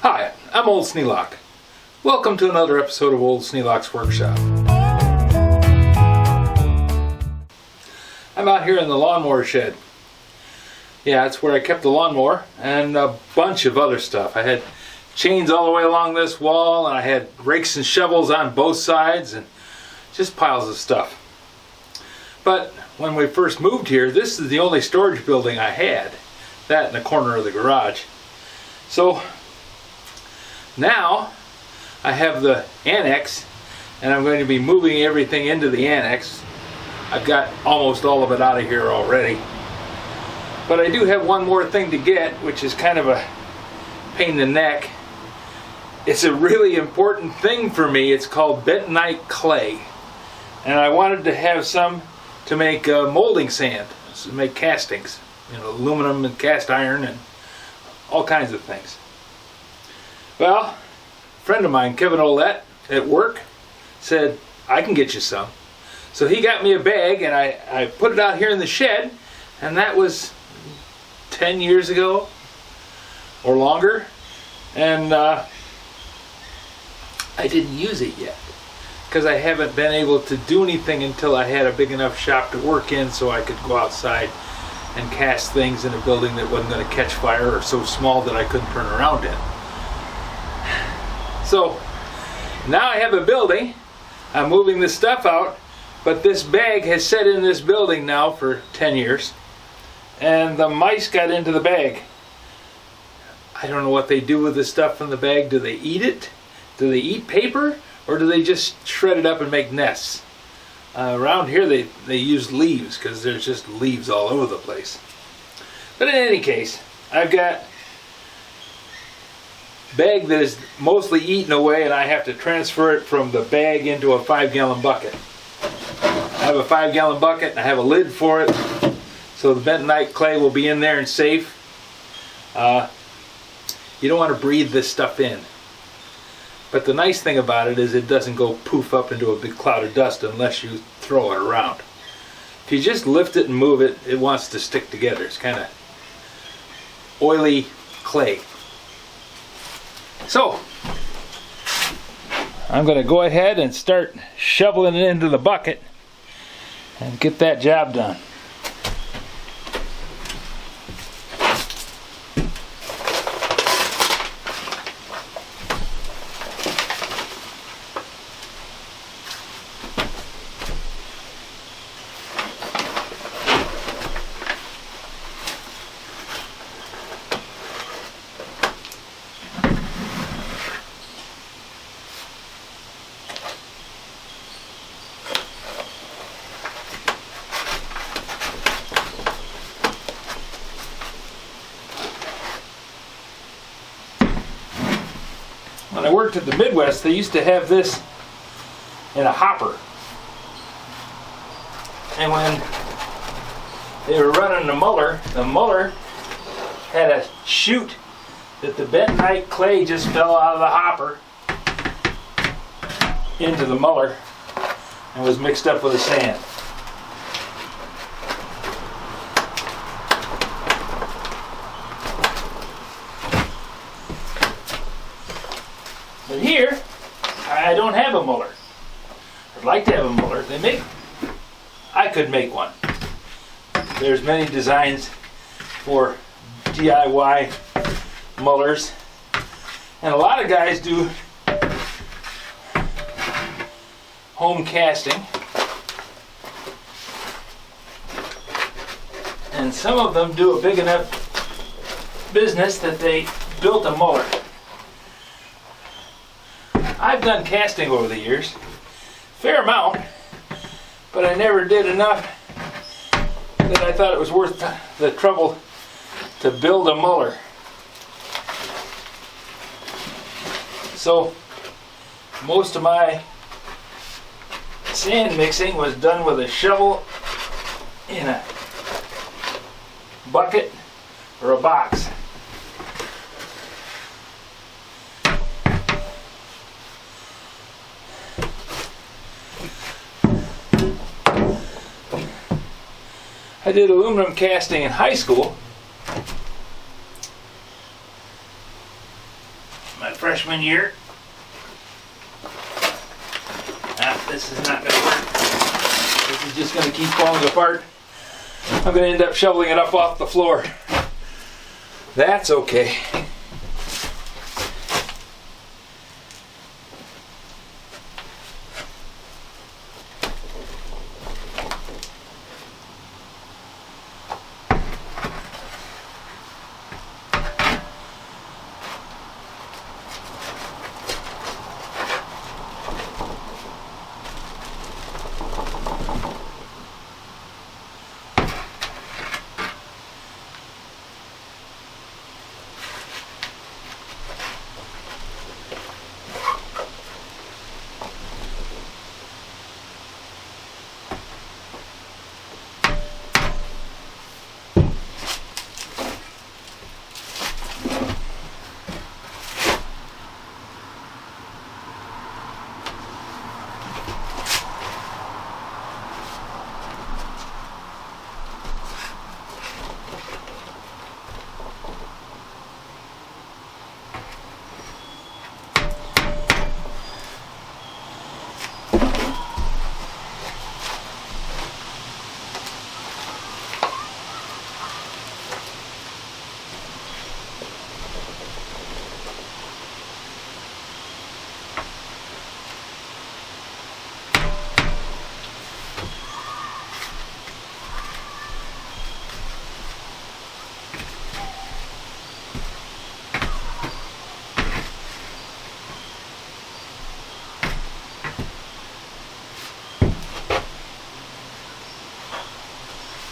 Hi, I'm Old Sneelock. Welcome to another episode of Old Sneelock's Workshop. I'm out here in the lawnmower shed. Yeah, that's where I kept the lawnmower and a bunch of other stuff. I had chains all the way along this wall, and I had rakes and shovels on both sides, and just piles of stuff. But when we first moved here, this is the only storage building I had. That in the corner of the garage. So now I have the annex, and I'm going to be moving everything into the annex. I've got almost all of it out of here already. But I do have one more thing to get, which is kind of a pain in the neck. It's a really important thing for me. It's called bentonite clay. And I wanted to have some to make molding sand, to make castings. You know, aluminum and cast iron and all kinds of things. Well, a friend of mine, Kevin Olette, at work, said, I can get you some. So he got me a bag, and I put it out here in the shed, and that was 10 years ago or longer, and I didn't use it yet because I haven't been able to do anything until I had a big enough shop to work in so I could go outside and cast things in a building that wasn't going to catch fire or so small that I couldn't turn around in. So now I have a building. I'm moving this stuff out, but this bag has sat in this building now for 10 years, and the mice got into the bag. I don't know what they do with the stuff in the bag. Do they eat it? Do they eat paper? Or do they just shred it up and make nests? Around here they use leaves because there's just leaves all over the place. But in any case, I've got a bag that is mostly eaten away, and I have to transfer it from the bag into a 5-gallon bucket. I have a 5-gallon bucket and I have a lid for it, so the bentonite clay will be in there and safe. You don't want to breathe this stuff in. But the nice thing about it is it doesn't go poof up into a big cloud of dust unless you throw it around. If you just lift it and move it, it wants to stick together. It's kind of oily clay. So I'm going to go ahead and start shoveling it into the bucket and get that job done. When I worked at the Midwest, they used to have this in a hopper. And when they were running the muller had a chute that the bentonite clay just fell out of the hopper into the muller and was mixed up with the sand. But here, I don't have a muller. I'd like to have a muller. I could make one. There's many designs for DIY mullers. And a lot of guys do home casting. And some of them do a big enough business that they built a muller. I've done casting over the years, fair amount, but I never did enough that I thought it was worth the trouble to build a muller. So most of my sand mixing was done with a shovel in a bucket or a box. I did aluminum casting in high school, my freshman year. This is not going to work. This is just going to keep falling apart. I'm going to end up shoveling it up off the floor. That's okay.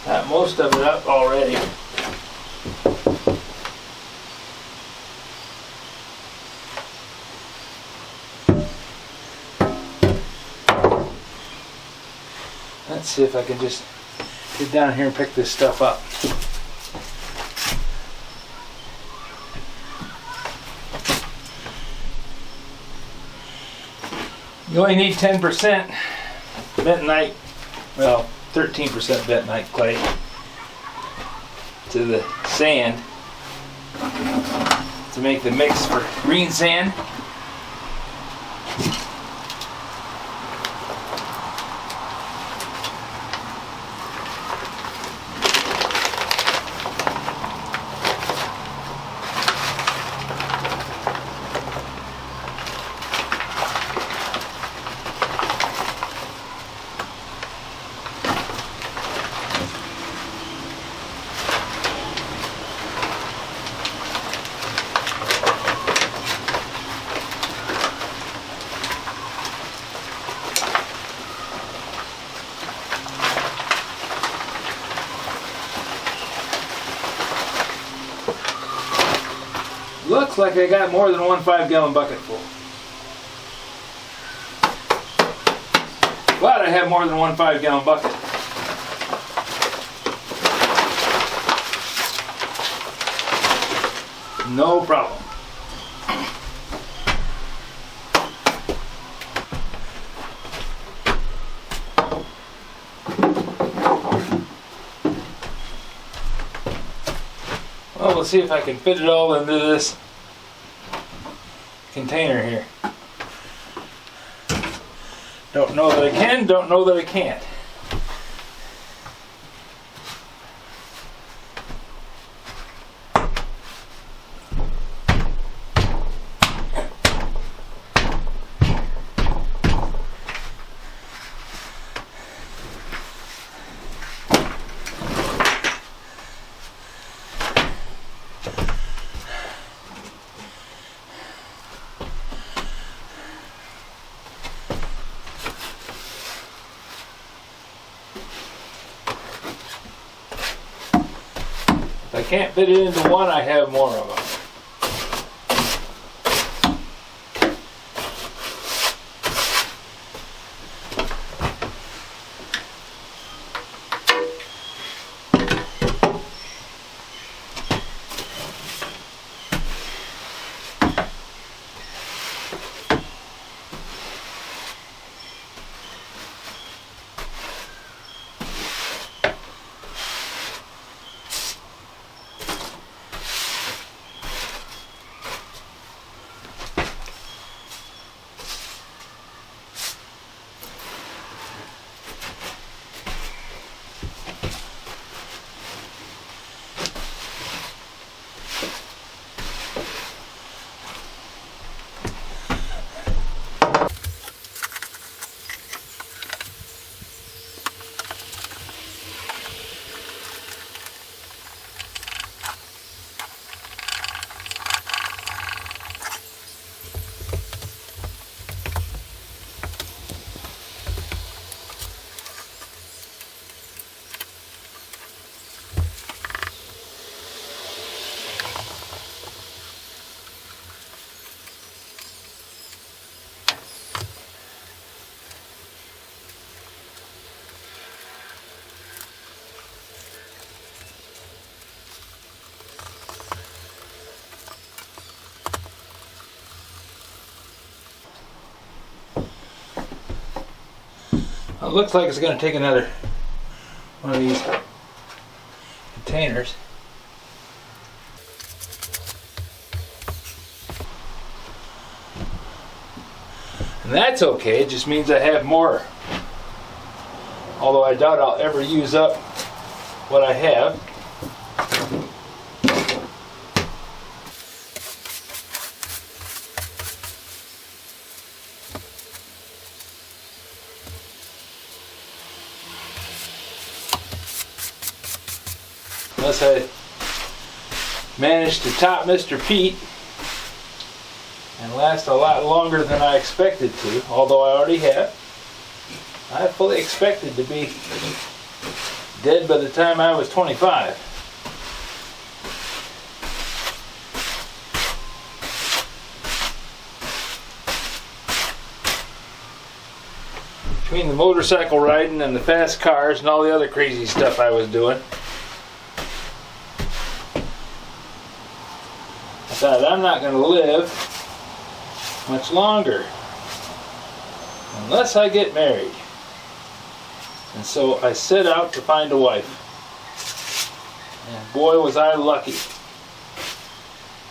Got most of it up already. Let's see if I can just get down here and pick this stuff up. You only need 10% bentonite, well, 13% bentonite clay to the sand to make the mix for green sand. Looks like I got more than one 5-gallon bucket full. Glad I have more than one 5-gallon bucket. No problem. Well, we'll see if I can fit it all into this container here. Don't know that I can, don't know that I can't. If I can't fit it into one, I have more of them. Well, it looks like it's going to take another one of these containers. And that's okay, it just means I have more. Although I doubt I'll ever use up what I have. Unless I manage to top Mr. Pete and last a lot longer than I expected to, although I already have. I fully expected to be dead by the time I was 25. Between the motorcycle riding and the fast cars and all the other crazy stuff I was doing, I thought I'm not going to live much longer unless I get married. And so I set out to find a wife. And boy was I lucky.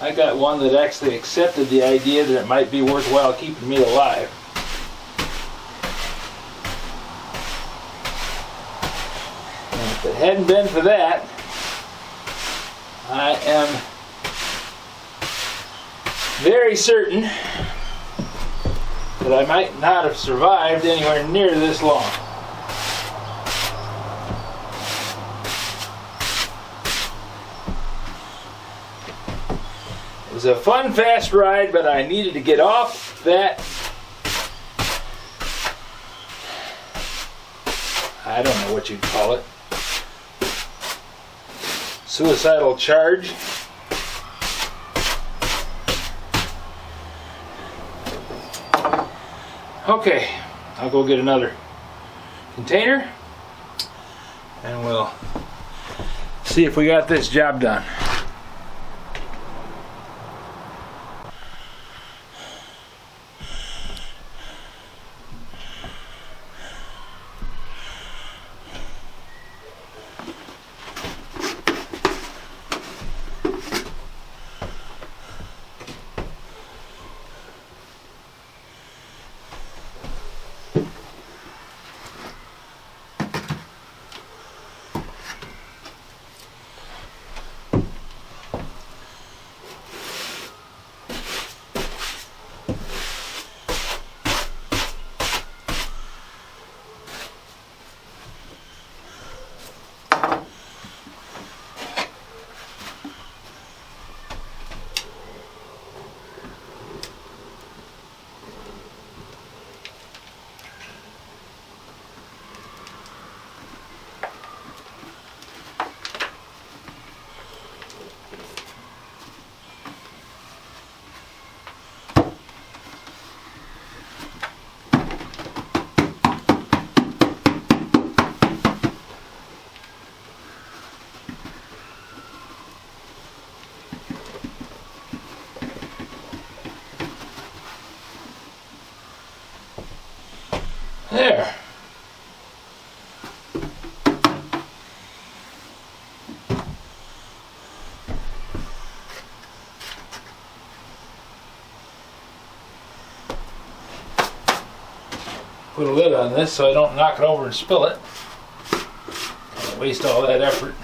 I got one that actually accepted the idea that it might be worthwhile keeping me alive. And if it hadn't been for that, I am very certain that I might not have survived anywhere near this long. It was a fun, fast ride, but I needed to get off that, I don't know what you'd call it, suicidal charge. Okay, I'll go get another container and we'll see if we got this job done. There. Put a lid on this so I don't knock it over and spill it. I'll waste all that effort.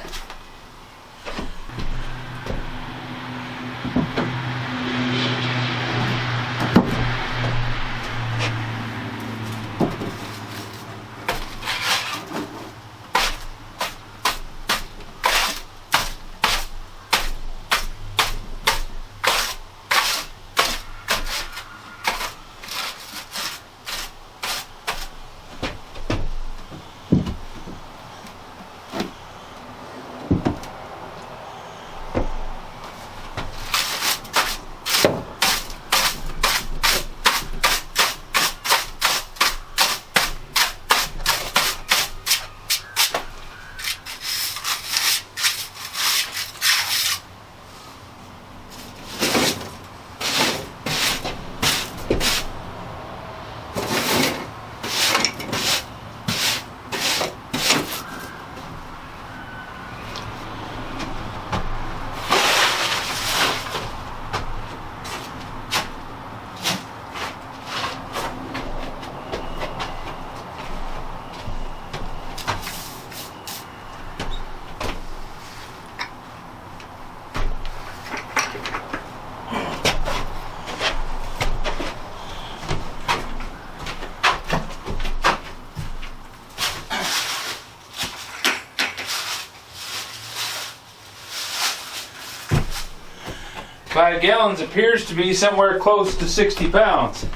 5 gallons appears to be somewhere close to 60 pounds.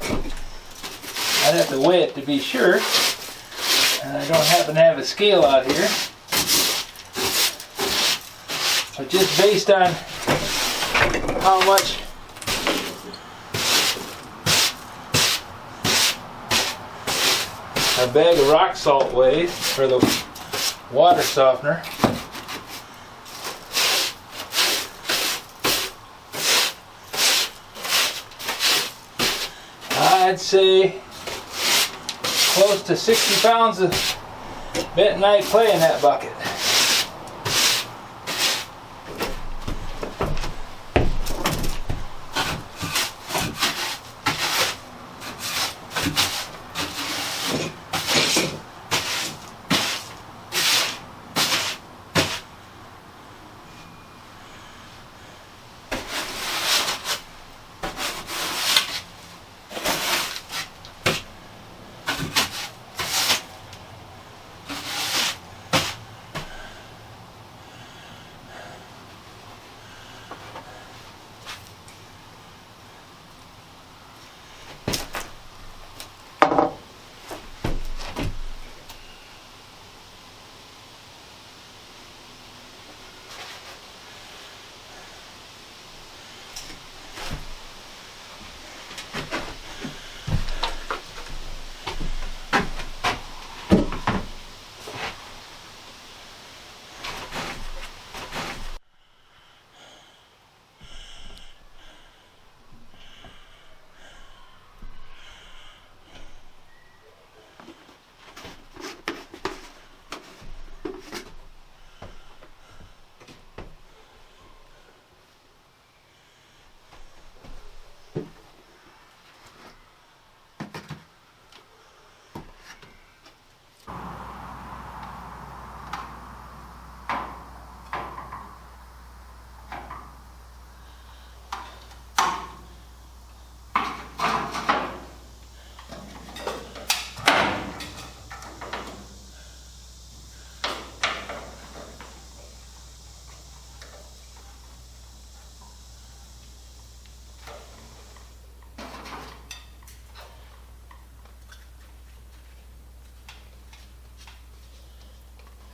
I'd have to weigh it to be sure. And I don't happen to have a scale out here. But just based on how much a bag of rock salt weighs for the water softener, I'd say close to 60 pounds of bentonite clay in that bucket.